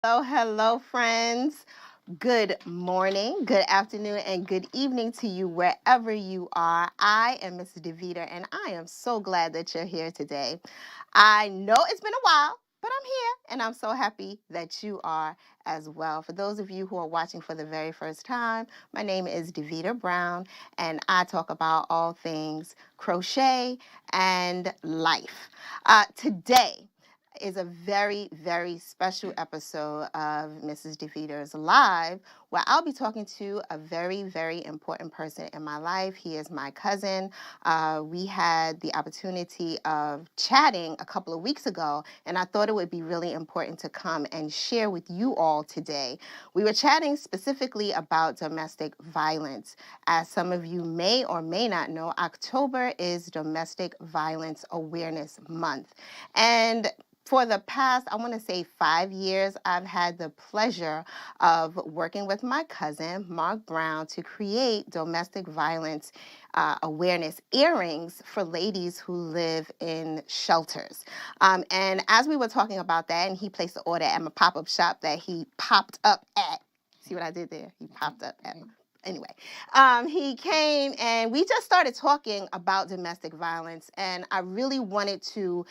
Hello, hello, friends. Good morning, good afternoon, and good evening to you wherever you are. I am Mrs. Deveter, and I am so glad that you're here today. I know it's been a while, but I'm here, and I'm so happy that you are as well. For those of you who are watching for the very first time, my name is Deveter Brown, and I talk about all things crochet and life. Today, is a very, very special episode of Mrs. DeVito's Live, where I'll be talking to a very, very important person in my life. He is my cousin. We had the opportunity of chatting a couple of weeks ago, and I thought it would be really important to come and share with you all today. We were chatting specifically about domestic violence. As some of you may or may not know, October is Domestic Violence Awareness Month. And for the past, I want to say 5 years, I've had the pleasure of working with my cousin, Marq Brown, to create domestic violence awareness earrings for ladies who live in shelters. And as we were talking about that, and he placed the order at my pop-up shop that he popped up at. See what I did there? He popped up at. Anyway, he came and we just started talking about domestic violence, and I really wanted to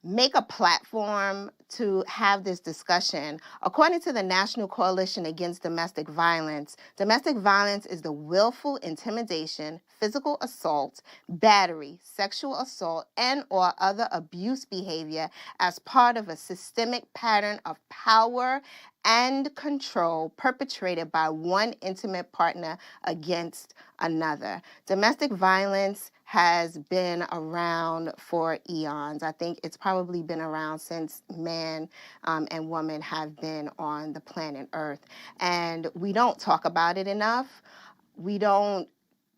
make a platform to have this discussion. According to the National Coalition Against Domestic Violence is the willful intimidation, physical assault, battery, sexual assault, and or other abuse behavior as part of a systemic pattern of power and control perpetrated by one intimate partner against another. Domestic violence has been around for eons. I think it's probably been around since man and woman have been on the planet Earth. And we don't talk about it enough. We don't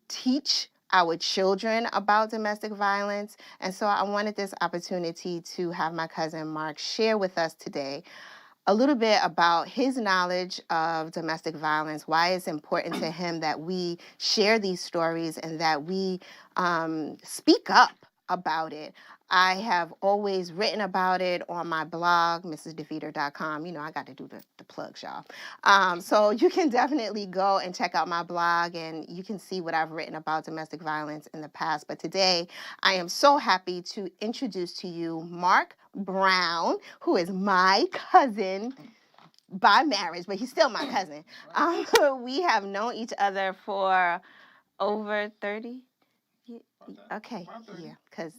teach our children about domestic violence. And so I wanted this opportunity to have my cousin Marq share with us today a little bit about his knowledge of domestic violence, why it's important to him that we share these stories and that we speak up about it. I have always written about it on my blog, mrsdeveter.com. You know, I got to do the plugs, y'all. So you can definitely go and check out my blog, and you can see what I've written about domestic violence in the past. But today, I am so happy to introduce to you Marq Brown, who is my cousin by marriage, but he's still my cousin. We have known each other for over 30. Okay, yeah, because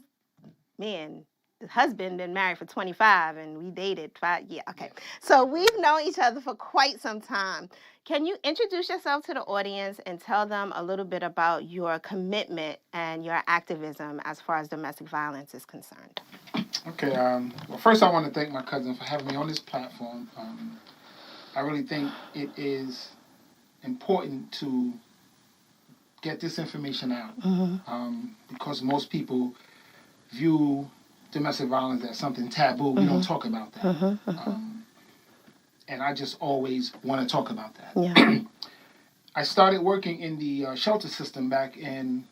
me and the husband been married for 25 and we dated 5. Yeah, okay. So we've known each other for quite some time. Can you introduce yourself to the audience and tell them a little bit about your commitment and your activism as far as domestic violence is concerned? Okay. Well, first I want to thank my cousin for having me on this platform. I really think it is important to get this information out because most people view domestic violence as something taboo. We don't talk about that. And I just always want to talk about that. Yeah. I started working in the shelter system back in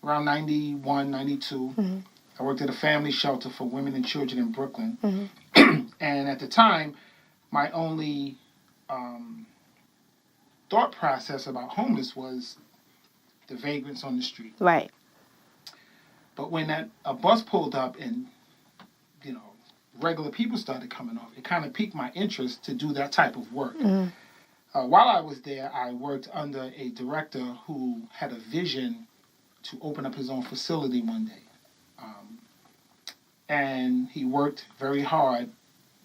around 91, 92. I worked at a family shelter for women and children in Brooklyn. And at the time, my only thought process about homeless was the vagrants on the street. Right. But when a bus pulled up and, you know, regular people started coming off, it kind of piqued my interest to do that type of work. While I was there, I worked under a director who had a vision to open up his own facility one day. And he worked very hard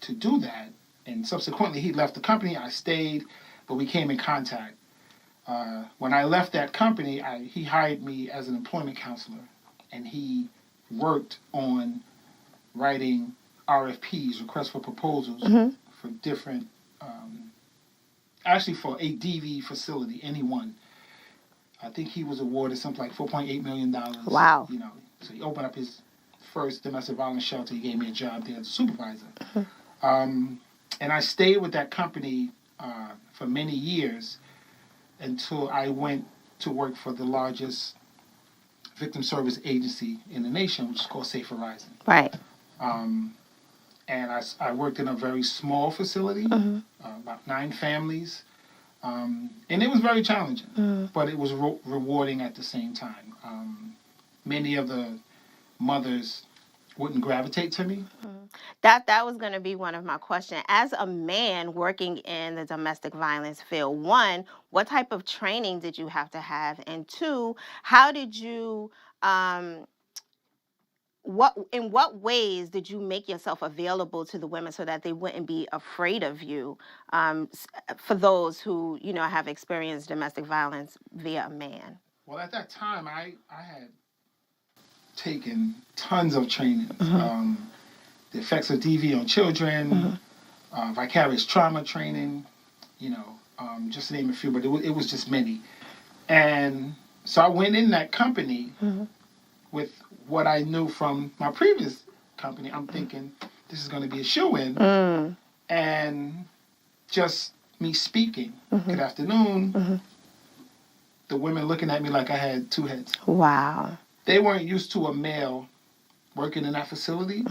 to do that. And subsequently, he left the company. I stayed, but we came in contact. When I left that company, he hired me as an employment counselor. And he worked on writing RFPs, requests for proposals, for different, actually for a DV facility, any one. I think he was awarded something like $4.8 million. Wow. You know, so he opened up his first domestic violence shelter. He gave me a job there as a supervisor. And I stayed with that company for many years until I went to work for the largest victim service agency in the nation, which is called Safe Horizon. Right. and I worked in a very small facility, about 9 families, and it was very challenging, but it was rewarding at the same time. Many of the mothers wouldn't gravitate to me. That was going to be one of my questions. As a man working in the domestic violence field, one, what type of training did you have to have? And two, how did you in what ways did you make yourself available to the women so that they wouldn't be afraid of you, for those who, have experienced domestic violence via a man? Well, at that time, I had taken tons of training. The effects of DV on children, vicarious trauma training, just to name a few, but it was just many. And so I went in that company with what I knew from my previous company. I'm thinking this is going to be a shoe-in. And just me speaking, good afternoon, the women looking at me like I had 2 heads. Wow. They weren't used to a male working in that facility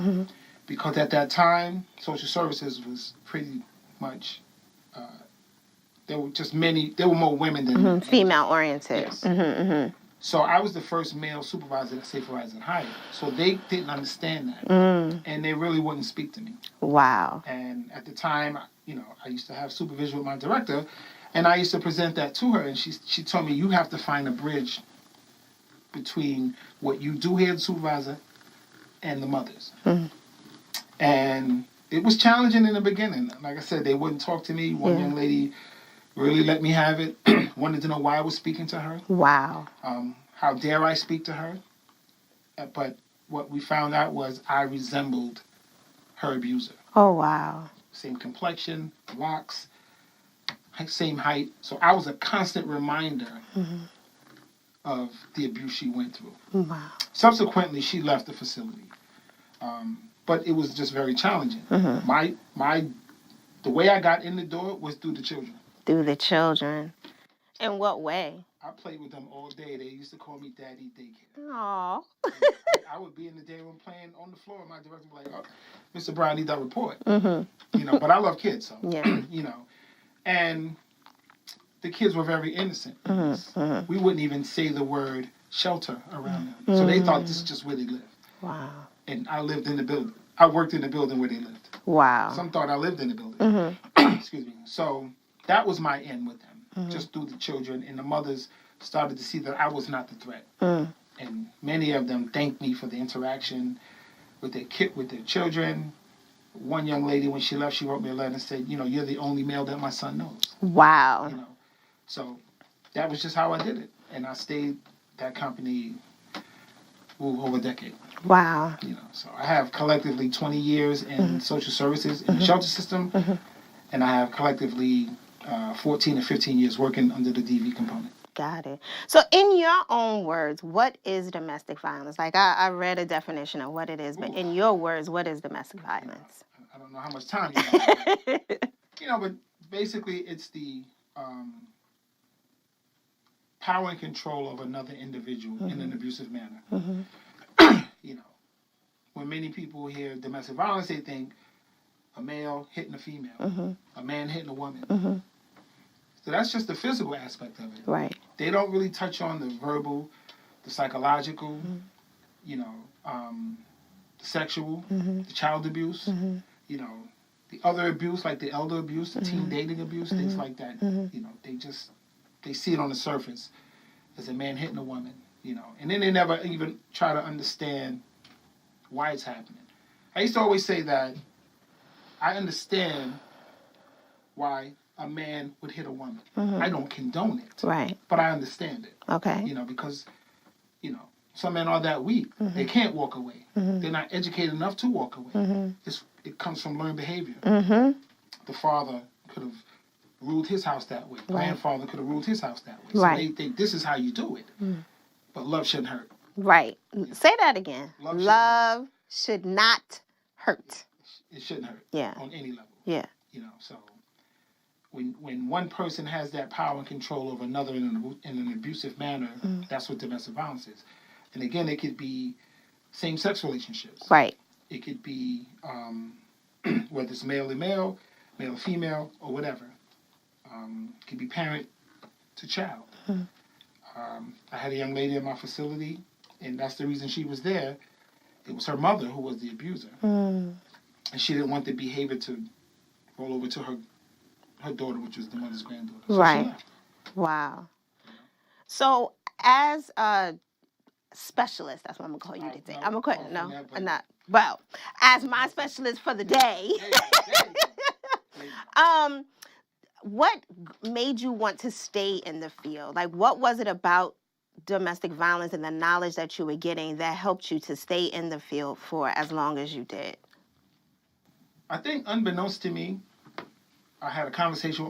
because at that time, social services was pretty much, there were more women than men. Female-oriented. Yes. So I was the first male supervisor that Safe Horizon hired. So they didn't understand that. And they really wouldn't speak to me. Wow. And at the time, I used to have supervision with my director, and I used to present that to her, and she told me, you have to find a bridge between what you do here as supervisor and the mothers. And it was challenging in the beginning. Like I said, they wouldn't talk to me. One young lady really let me have it. Wanted to know why I was speaking to her. Wow. How dare I speak to her? But what we found out was I resembled her abuser. Oh, wow. Same complexion, locks, same height. So I was a constant reminder of the abuse she went through. Wow. Subsequently, she left the facility. But it was just very challenging. The way I got in the door was through the children. Through the children. In what way? I played with them all day. They used to call me Daddy Daycare. Aww. I would be in the day room playing on the floor, and my director would be like, "Oh, Mr. Brown, I need that report." But I love kids, so And the kids were very innocent. We wouldn't even say the word shelter around them, so they thought this is just where they lived. Wow. And I lived in the building. I worked in the building where they lived. Wow. Some thought I lived in the building. Excuse me. So that was my end with them, just through the children. And the mothers started to see that I was not the threat. And many of them thanked me for the interaction with their children. One young lady, when she left, she wrote me a letter and said, you're the only male that my son knows. Wow. So that was just how I did it. And I stayed that company over a decade. Wow. So I have collectively 20 years in social services in the shelter system, and I have collectively 14 or 15 years working under the DV component. Got it. So in your own words, what is domestic violence? Like I read a definition of what it is, but in your words, what is domestic violence? I don't know how much time you have. But basically it's the power and control of another individual in an abusive manner. When many people hear domestic violence, they think a male hitting a female, a man hitting a woman. So that's just the physical aspect of it. Right. They don't really touch on the verbal, the psychological, the sexual, the child abuse, the other abuse, like the elder abuse, the teen dating abuse, things like that. They see it on the surface as a man hitting a woman, and then they never even try to understand why it's happening. I used to always say that I understand why a man would hit a woman. I don't condone it. Right. But I understand it. Okay. Because, some men are that weak. They can't walk away. They're not educated enough to walk away. It comes from learned behavior. The father could have ruled his house that way. Grandfather could have ruled his house that way. So they think this is how you do it. But love shouldn't hurt. Right. Say that again. Love should not hurt. It shouldn't hurt. Yeah. On any level. Yeah. So when one person has that power and control over another in an abusive manner, that's what domestic violence is. And again, it could be same-sex relationships. Right. It could be whether it's male to male, male to female, or whatever. It could be parent to child. I had a young lady in my facility, and that's the reason she was there. It was her mother who was the abuser. And she didn't want the behavior to roll over to her daughter, which was the mother's granddaughter. So Right. she left. Wow. So as a specialist, that's what I'm going to call you today. I'm going to call not. Well, as my specialist for the day. What made you want to stay in the field? Like, what was it about domestic violence and the knowledge that you were getting that helped you to stay in the field for as long as you did? I think unbeknownst to me, I had a conversation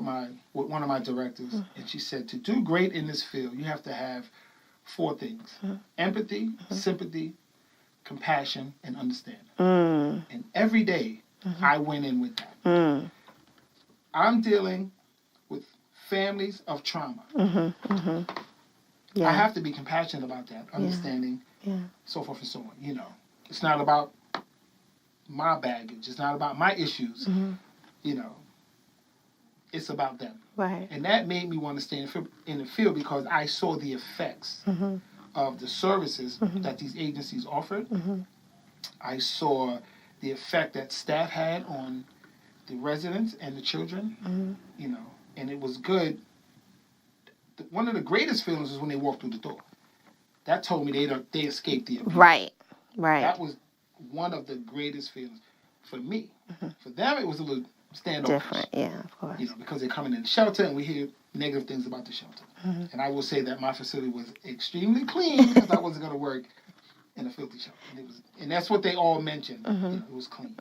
with one of my directors, and she said, to do great in this field, you have to have 4 things: empathy, sympathy, compassion, and understanding. And every day, I went in with that. I'm dealing with families of trauma. Yeah. I have to be compassionate about that, understanding, so forth and so on. It's not about my baggage. It's not about my issues. It's about them. Right. And that made me want to stay in the field because I saw the effects of the services that these agencies offered. I saw the effect that staff had on the residents and the children, and it was good. One of the greatest feelings was when they walked through the door. That told me they escaped the abuse. Right. That was one of the greatest feelings for me. For them, it was a little standoffish. Different, yeah, of course. Because they're coming in the shelter and we hear negative things about the shelter. And I will say that my facility was extremely clean because I wasn't going to work in a filthy shelter. And that's what they all mentioned. It was clean.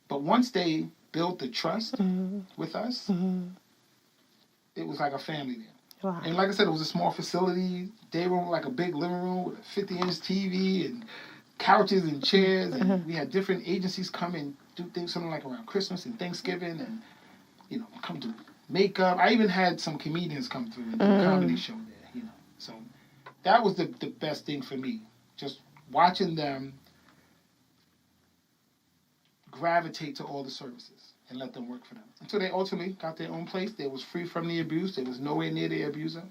But once they built the trust with us, it was like a family there. Wow. And like I said, it was a small facility. Day room, like a big living room with a 50-inch TV and couches and chairs. And we had different agencies come and do things, something like around Christmas and Thanksgiving, and come do makeup. I even had some comedians come through and do a comedy show there. So that was the best thing for me, just watching them gravitate to all the services and let them work for them until they ultimately got their own place. They was free from the abuse. They was nowhere near the abuser.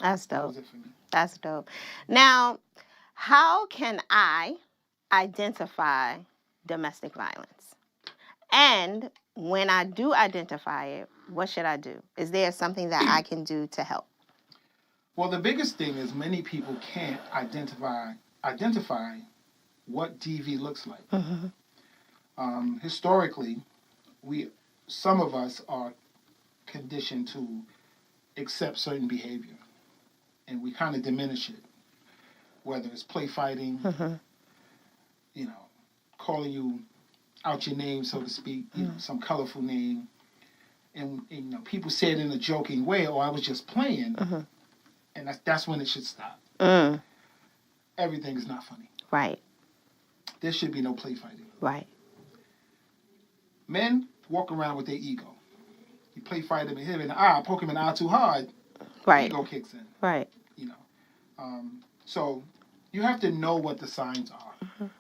That's dope. That was it for me. That's dope. Now, how can I identify domestic violence? And when I do identify it, what should I do? Is there something that I can do to help? Well, the biggest thing is many people can't identify what DV looks like. Historically, some of us are conditioned to accept certain behavior, and we kind of diminish it, whether it's play fighting, calling you out your name, so to speak, some colorful name, and people say it in a joking way, "Oh, I was just playing," and that's when it should stop. Everything is not funny. Right. There should be no play fighting. Right. Men walk around with their ego. You play fight him and hit him in the eye, poke him in the eye too hard, Right. ego kicks in. Right. So you have to know what the signs are.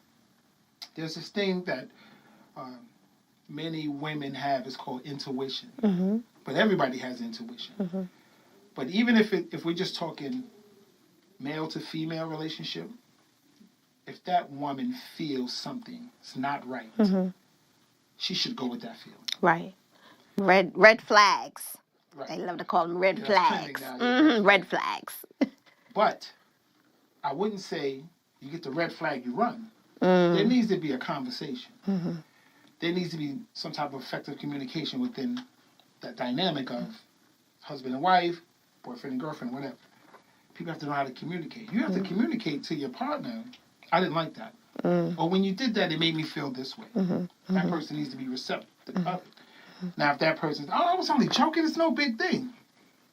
There's this thing that many women have. It's called intuition. But everybody has intuition. But even if we're just talking male to female relationship, if that woman feels something's not right, she should go with that feeling. Right. Red flags. Right. They love to call them red flags. Red flags. But I wouldn't say you get the red flag, you run. There needs to be a conversation. There needs to be some type of effective communication within that dynamic of husband and wife, boyfriend and girlfriend, whatever. People have to know how to communicate. You have to communicate to your partner, "I didn't like that." Or when you did that, it made me feel this way. That person needs to be receptive of it. Now, if that person's, "Oh, I was only joking, it's no big thing,"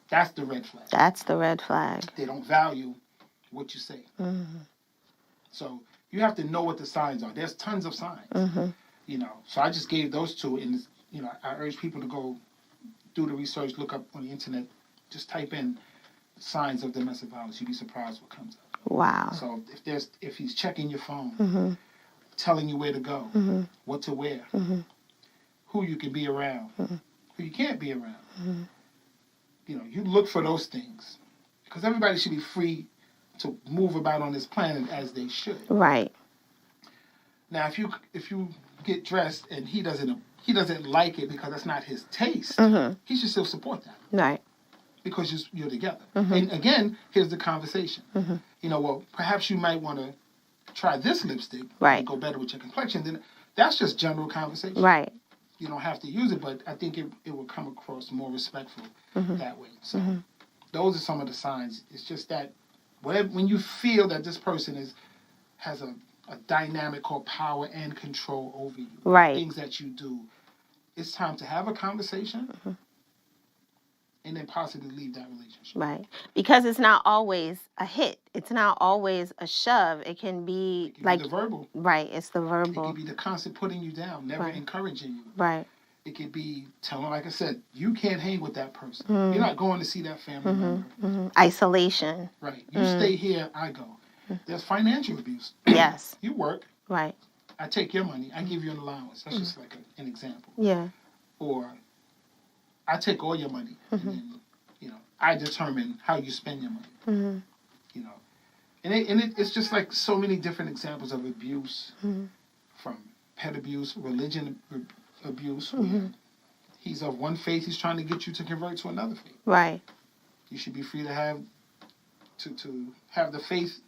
that's the red flag. That's the red flag. They don't value what you say. So you have to know what the signs are. There's tons of signs. So I just gave those two, and I urge people to go do the research, look up on the internet, just type in signs of domestic violence. You'd be surprised what comes up. Wow. So if he's checking your phone, telling you where to go, Mm-hmm. what to wear, Mm-hmm. who you can be around, Mm-hmm. who you can't be around. Mm-hmm. You look for those things because everybody should be free to move about on this planet as they should. Right. Now, if you get dressed and he doesn't like it because that's not his taste, Mm-hmm. he should still support that Right. because you're together. Mm-hmm. And again, here's the conversation. Mm-hmm. Well, perhaps you might want to try this lipstick Right. and go better with your complexion. Then that's just general conversation. Right. You don't have to use it, but I think it will come across more respectful Mm-hmm. that way. So Mm-hmm. those are some of the signs. It's just that when you feel that this person has a dynamic called power and control over you, Right. things that you do, it's time to have a conversation Mm-hmm. and then possibly leave that relationship. Right. Because it's not always a hit. It's not always a shove. It can be The verbal. Right. It's the It verbal. could be the constant putting you down, never Right. encouraging you. Right. It could be telling, like I said, you can't hang with that person. Mm. You're not going to see that family member. Mm-hmm. Isolation. Right. You stay here, I go. There's financial abuse. Yes. You work. Right. I take your money. I give you an allowance. That's just like an example. Yeah. Or I take all your money. And then, I determine how you spend your money. Mm-hmm. And it's just like so many different examples of abuse, Mm-hmm. from pet abuse, religion abuse, where he's of one faith, he's trying to get you to convert to another faith. Right. You should be free to have the faith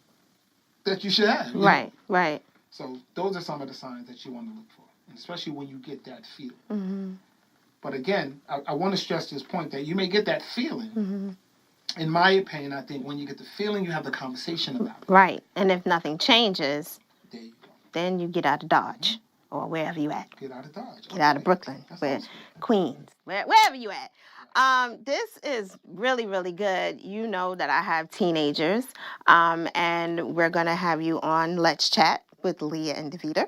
that you should have. Right. Right. So those are some of the signs that you want to look for, and especially when you get that feeling. Mm-hmm. But again, I want to stress this point that you may get that feeling. Mm-hmm. In my opinion, I think when you get the feeling, you have the conversation about it. Right. And if nothing changes, There you go. then you get out of Dodge or wherever you at. Get out of Dodge. Get out of Brooklyn, Awesome. Queens, wherever you at. This is really, really good. You know that I have teenagers, and we're going to have you on Let's Chat with Leah and Deveter.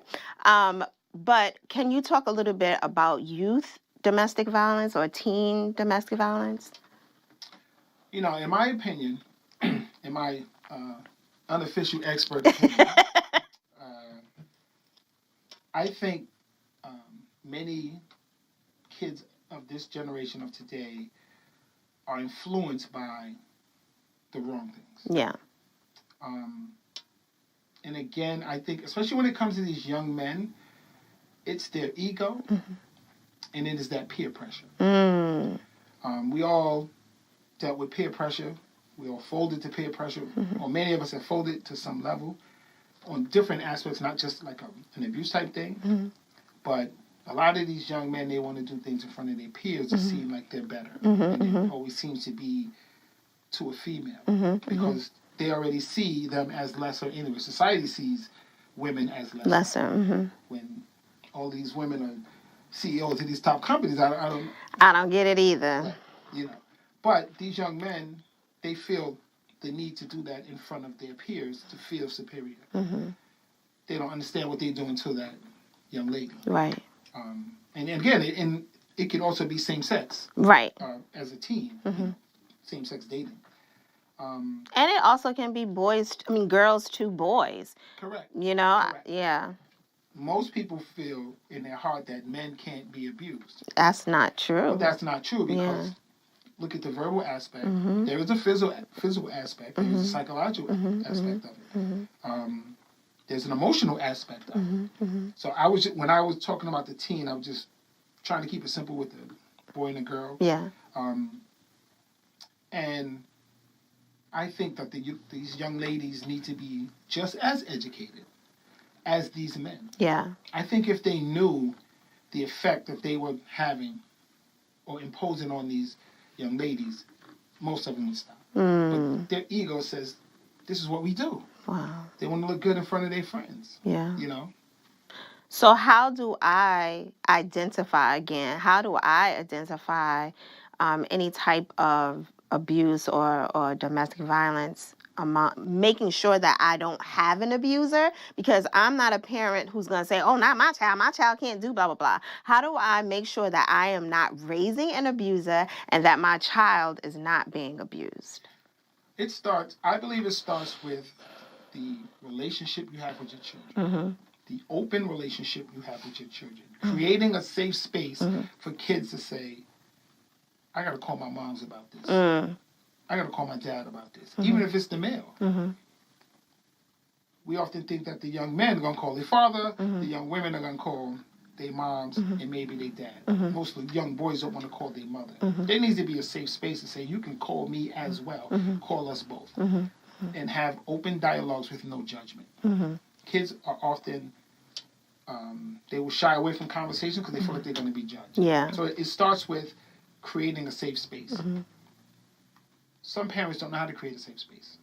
But can you talk a little bit about youth domestic violence or teen domestic violence? In my opinion, in my unofficial expert opinion, I think many kids of this generation of today are influenced by the wrong things. Yeah. And again, I think, especially when it comes to these young men, it's their ego, and it is that peer pressure. Mm. We all dealt with peer pressure. We all folded to peer pressure, or many of us have folded to some level on different aspects, not just like an abuse type thing, but a lot of these young men, they want to do things in front of their peers to seem like they're better. And it always seems to be to a female because they already see them as lesser anyway. Society sees women as lesser. When all these women are CEOs of these top companies, I don't get it either. But these young men, they feel the need to do that in front of their peers to feel superior. They don't understand what they're doing to that young lady. Right. And again, it can also be same sex. Right. As a teen, same sex dating. And it also can be girls to boys. Correct. Correct. Yeah. Most people feel in their heart that men can't be abused. That's not true. But that's not true because look at the verbal aspect. There is a physical aspect. There is a psychological aspect of it. There's an emotional aspect of it. So when I was talking about the teen, I was just trying to keep it simple with the boy and the girl. Yeah. And I think that these young ladies need to be just as educated as these men. Yeah. I think if they knew the effect that they were having or imposing on these young ladies, most of them would stop. But their ego says, this is what we do. Wow. They want to look good in front of their friends. Yeah. So how do I identify any type of abuse or domestic violence, making sure that I don't have an abuser? Because I'm not a parent who's going to say, oh, not my child can't do blah, blah, blah. How do I make sure that I am not raising an abuser and that my child is not being abused? I believe it starts with the relationship you have with your children. the open relationship you have with your children. Creating a safe space for kids to say, I got to call my moms about this. I got to call my dad about this. Even if it's the male. We often think that the young men are going to call their father, the young women are going to call their moms, and maybe their dad. Most of the young boys don't want to call their mother. There needs to be a safe space to say, you can call me as well. Call us both. And have open dialogues with no judgment. Kids are often, they will shy away from conversations because they feel like they're going to be judged. Yeah. So it starts with creating a safe space. Some parents don't know how to create a safe space.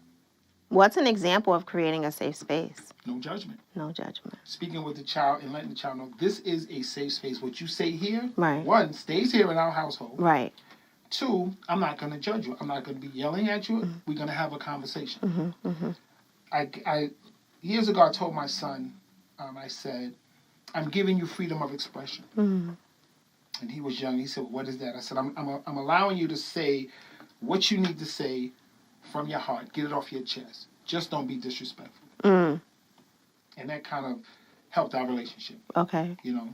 What's an example of creating a safe space? No judgment. No judgment. Speaking with the child and letting the child know this is a safe space. What you say here, Right. one, stays here in our household. Right. Two, I'm not going to judge you. I'm not going to be yelling at you. We're going to have a conversation. I years ago, I told my son, I said, I'm giving you freedom of expression. And he was young. He said, what is that? I said, I'm allowing you to say what you need to say from your heart. Get it off your chest. Just don't be disrespectful. And that kind of helped our relationship. Okay. You know,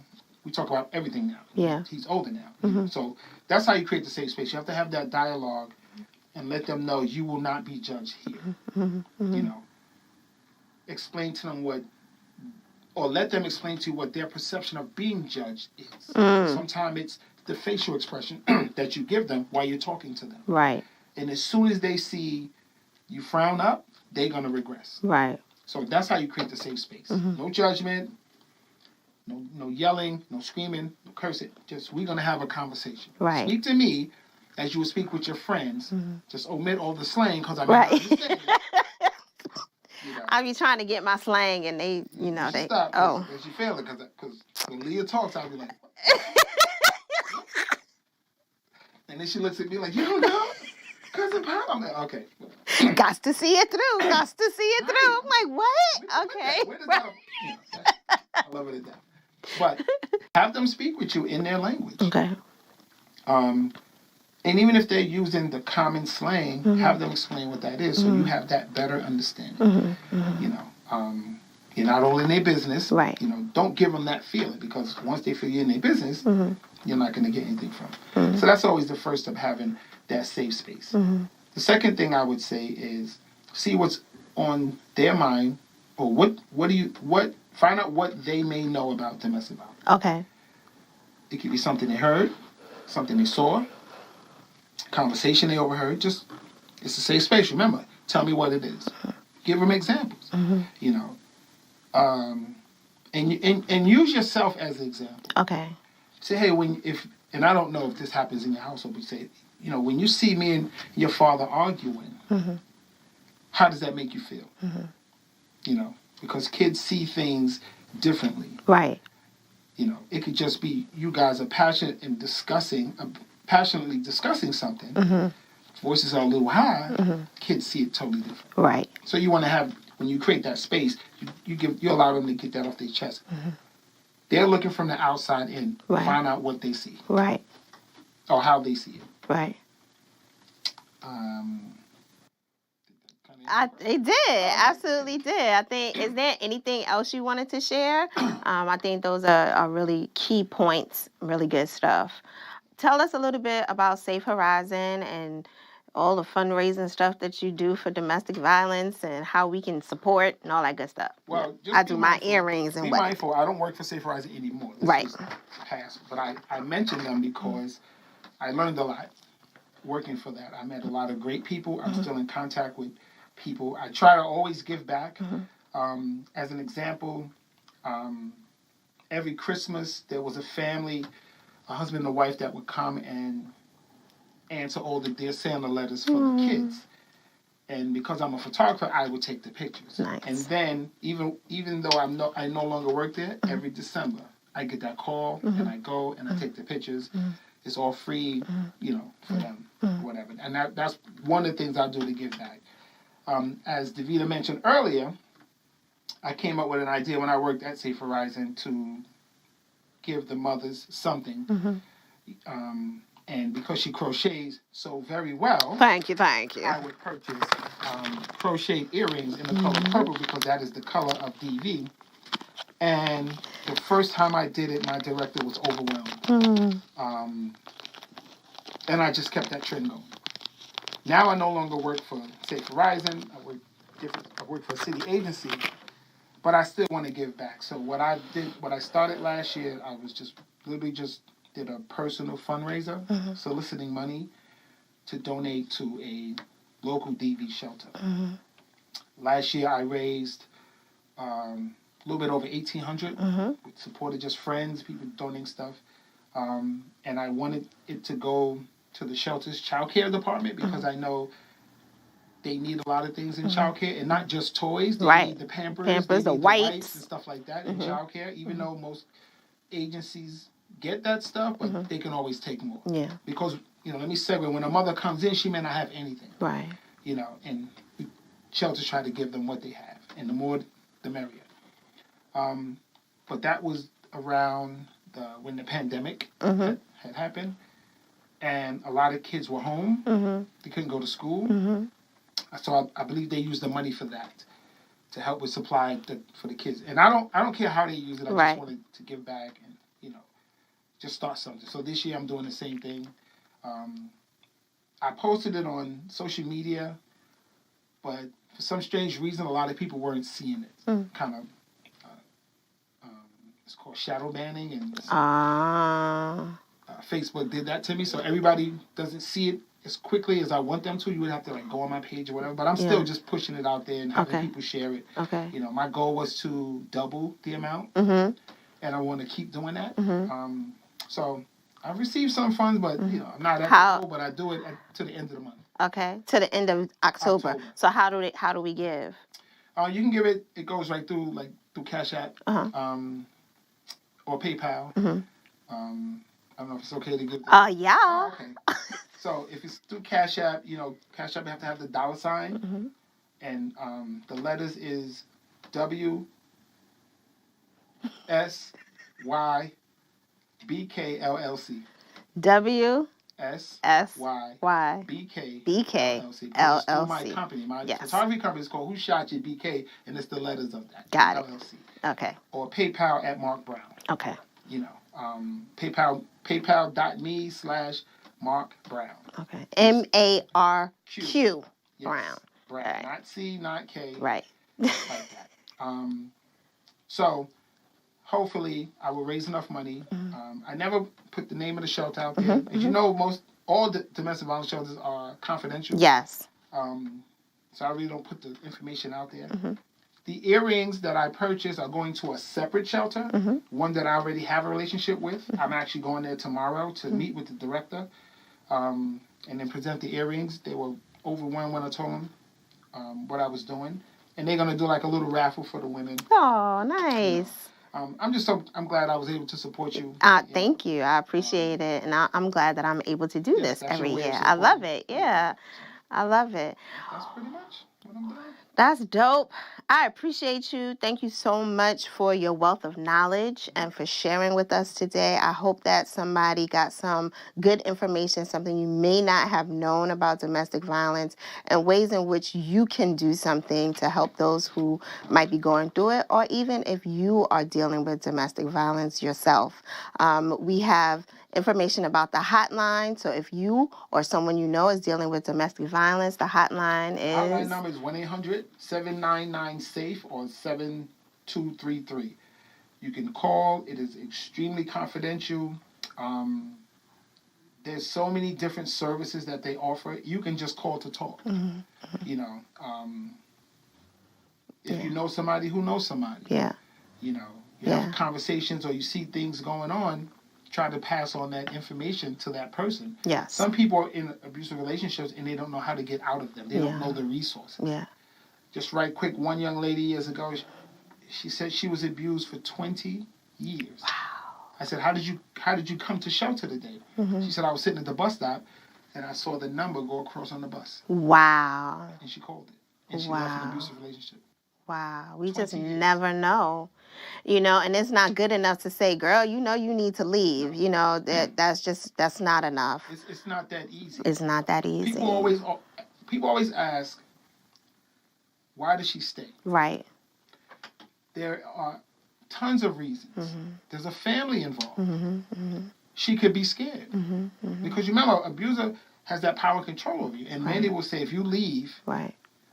we talk about everything now. Yeah. He's older now. So that's how you create the safe space. You have to have that dialogue and let them know you will not be judged here. You know, explain to them or let them explain to you what their perception of being judged is. Sometimes it's the facial expression that you give them while you're talking to them. Right. And as soon as they see you frown up, they're going to regress. Right. So that's how you create the safe space. No judgment, no yelling, no screaming, no cursing. Just, we're going to have a conversation. Right. Speak to me as you would speak with your friends. Just omit all the slang because I Right. don't understand it. You know. I be trying to get my slang and they, you know, they, stop, oh. And she failed it because when Leah talks, I'll be like, and then she looks at me like, you don't know? Cousin Pop? I'm like, okay. Got to see it through. Got to see it through. I'm like, what? Okay. Where does that, I love it at that. But have them speak with you in their language. Okay. And even if they're using the common slang, have them explain what that is so you have that better understanding. You know, you're not all in their business. Right. You know, don't give them that feeling because once they feel you're in their business, you're not going to get anything from it. So that's always the first step, having that safe space. The second thing I would say is see what's on their mind or find out what they may know about domestic violence. Okay. It could be something they heard, something they saw, conversation they overheard. Just, it's a safe space. Remember, tell me what it is. Give them examples. You know, and use yourself as an example. Okay. Say, hey, and I don't know if this happens in your household, but say, you know, when you see me and your father arguing, how does that make you feel? You know, because kids see things differently. Right. You know, it could just be you guys are passionately discussing something. Voices are a little high. Kids see it totally different. Right. So you want to have, when you create that space, you allow them to get that off their chest. They're looking from the outside in, find out what they see. Right. Or how they see it. Right. It did. Absolutely did. I think, is there anything else you wanted to share? I think those are really key points, really good stuff. Tell us a little bit about Safe Horizon and all the fundraising stuff that you do for domestic violence and how we can support and all that good stuff. Well, I do my earrings and be what. mindful. I don't work for Safe Horizon anymore. This Right. was past, but I mentioned them because I learned a lot working for that. I met a lot of great people. I'm still in contact with people. I try to always give back. As an example, every Christmas there was a family, a husband and a wife that would come and answer all the Dear Santa letters for the kids. And because I'm a photographer, I would take the pictures. Nice. And then even though I no longer work there, every December I get that call and I go and I take the pictures. It's all free, you know, for them, whatever. And that's one of the things I do to give back. As Deveter mentioned earlier, I came up with an idea when I worked at Safe Horizon to give the mothers something. And because she crochets so very well, Thank you. I would purchase crocheted earrings in the color purple because that is the color of DV. And the first time I did it, my director was overwhelmed. Mm-hmm. And I just kept that trend going. Now I no longer work for, say, Verizon. I work for a city agency, but I still want to give back. So what I started last year, I was just literally just did a personal fundraiser, soliciting money to donate to a local DV shelter. Last year I raised a little bit over $1,800. Supported just friends, people donating stuff, and I wanted it to go to the shelter's child care department because I know they need a lot of things in child care, and not just toys. They need the Pampers, they need the the wipes and wipes. stuff like that in child care. Even though most agencies get that stuff, but they can always take more. Yeah. Because, let me segue. When a mother comes in, she may not have anything. Right. And shelters try to give them what they have, and the more, the merrier. But that was around when the pandemic had happened, and a lot of kids were home. They couldn't go to school. So I believe they used the money for that, to help with supply for the kids. And I don't care how they use it. I just wanted to give back and just start something. So this year I'm doing the same thing. I posted it on social media, but for some strange reason, a lot of people weren't seeing it. Kind of, it's called shadow banning, and Facebook did that to me. So everybody doesn't see it as quickly as I want them to. You would have to go on my page or whatever. But I'm still just pushing it out there and having people share it. Okay. My goal was to double the amount, and I want to keep doing that. So I've received some funds, but I'm not at the goal. But I do it to the end of the month. Okay, to the end of October. So how do we give? You can give it. It goes right through through Cash App, or PayPal. I don't know if it's okay to give that. Yeah. Oh, okay. So if it's through Cash App, Cash App, you have to have the $sign, and the letters is WSYBKLLC. WSYBKLLC. It's through my company. My photography company is called Who Shot You BK, and it's the letters of that. Got LLC. It. Okay. Or PayPal at Marq Brown. Okay. PayPal.me/Marq Brown. Okay. MARQ Brown. Yes. Brown. Right. Not C, not K. Right. Like that. So hopefully I will raise enough money. I never put the name of the shelter out there. As you know, all the domestic violence shelters are confidential. Yes. So I really don't put the information out there. The earrings that I purchased are going to a separate shelter, one that I already have a relationship with. I'm actually going there tomorrow to meet with the director, and then present the earrings. They were overwhelmed when I told them what I was doing. And they're going to do a little raffle for the women. Oh, nice. I'm glad I was able to support you. Thank you. I appreciate it. And I'm glad that I'm able to do this every year. I love it. Yeah. I love it. That's pretty much what I'm doing. That's dope. I appreciate you. Thank you so much for your wealth of knowledge and for sharing with us today. I hope that somebody got some good information, something you may not have known about domestic violence, and ways in which you can do something to help those who might be going through it, or even if you are dealing with domestic violence yourself. We have information about the hotline. So if you or someone you know is dealing with domestic violence, the hotline is... Hotline number is 1-800-799-SAFE or 7233. You can call. It is extremely confidential. There's so many different services that they offer. You can just call to talk. If you know somebody who knows somebody. Yeah. You have conversations or you see things going on, try to pass on that information to that person. Yes. Some people are in abusive relationships and they don't know how to get out of them. They don't know the resources. Yeah. Just right quick, one young lady years ago, she said she was abused for 20 years. Wow. I said, how did you come to shelter today? She said, I was sitting at the bus stop and I saw the number go across on the bus. Wow. And she called it. And she left an abusive relationship. Wow. We just never know. And it's not good enough to say, girl, you need to leave. That's not enough. It's not that easy. It's not that easy. People always ask, why does she stay? Right. There are Tons of reasons. There's a family involved. She could be scared. Because remember, abuser has that power and control over you. And many will say, if you leave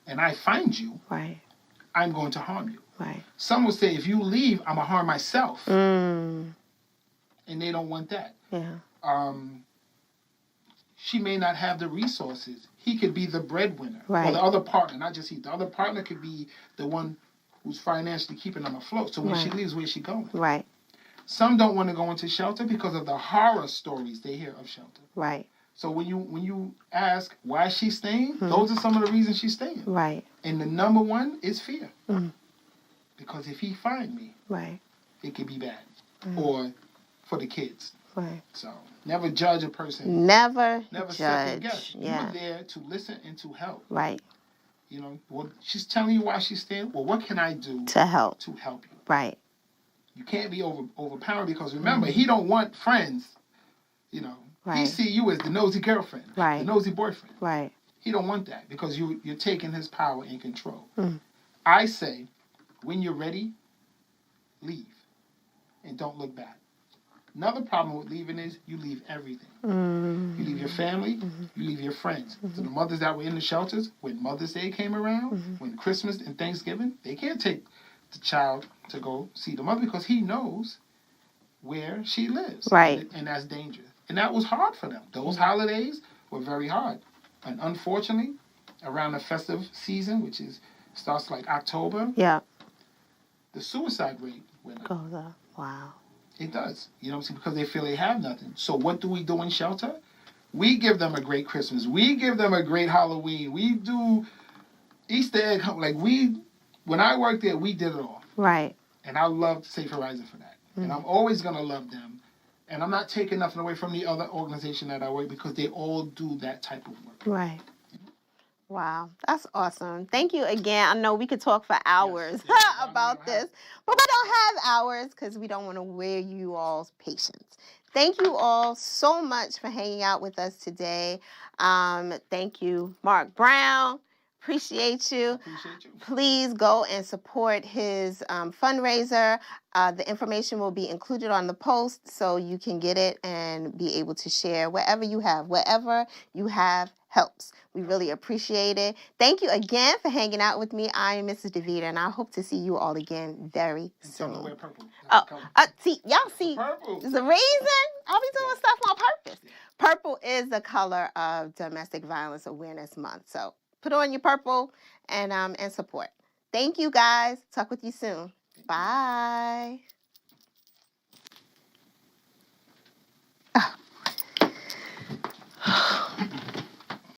and I find you, I'm going to harm you. Some will say, if you leave, I'm going to harm myself. And they don't want that. She may not have the resources. He could be the breadwinner. Or the other partner, not just he. The other partner could be the one who's financially keeping them afloat. So when she leaves, where's she going? Some don't want to go into shelter because of the horror stories they hear of shelter. So when you ask why she's staying, those are some of the reasons she's staying. And the number one is fear. Because if he find me, it could be bad. Or for the kids. So never judge a person. Never second judge. guess. You're there to listen and to help. You know, well, she's telling you why she's staying. Well, what can I do to help you? You can't be overpowering because remember, he don't want friends. You know, he see you as the nosy girlfriend, the nosy boyfriend. He don't want that because you're taking his power and control. I say, when you're ready, leave and don't look back. Another problem with leaving is you leave everything. You leave your family, you leave your friends. So the mothers that were in the shelters, when Mother's Day came around, when Christmas and Thanksgiving, they can't take the child to go see the mother because he knows where she lives. And that's dangerous. And that was hard for them. Those holidays were very hard. And unfortunately, around the festive season, which starts like October, the suicide rate went up. Goes up. Wow. It does. You know, because they feel they have nothing. So what do we do in shelter? We give them a great Christmas. We give them a great Halloween. We do Easter egg. Like when I worked there, we did it all. And I loved Safe Horizon for that. And I'm always going to love them. And I'm not taking nothing away from the other organization that I work because they all do that type of work. Wow, that's awesome. Thank you again. I know we could talk for hours about this, but we don't have hours because we don't want to wear you all's patience. Thank you all so much for hanging out with us today. Thank you, Marq Brown. Appreciate you. Please go and support his fundraiser. The information will be included on the post so you can get it and be able to share wherever you have. Wherever you have helps. We really appreciate it. Thank you again for hanging out with me. I am Mrs. Deveter, and I hope to see you all again very soon. Tell them wear purple. See, y'all see, there's a reason I'll be doing stuff on purpose. Purple is the color of Domestic Violence Awareness Month. So put on your purple and support. Thank you, guys. Talk with you soon. Bye.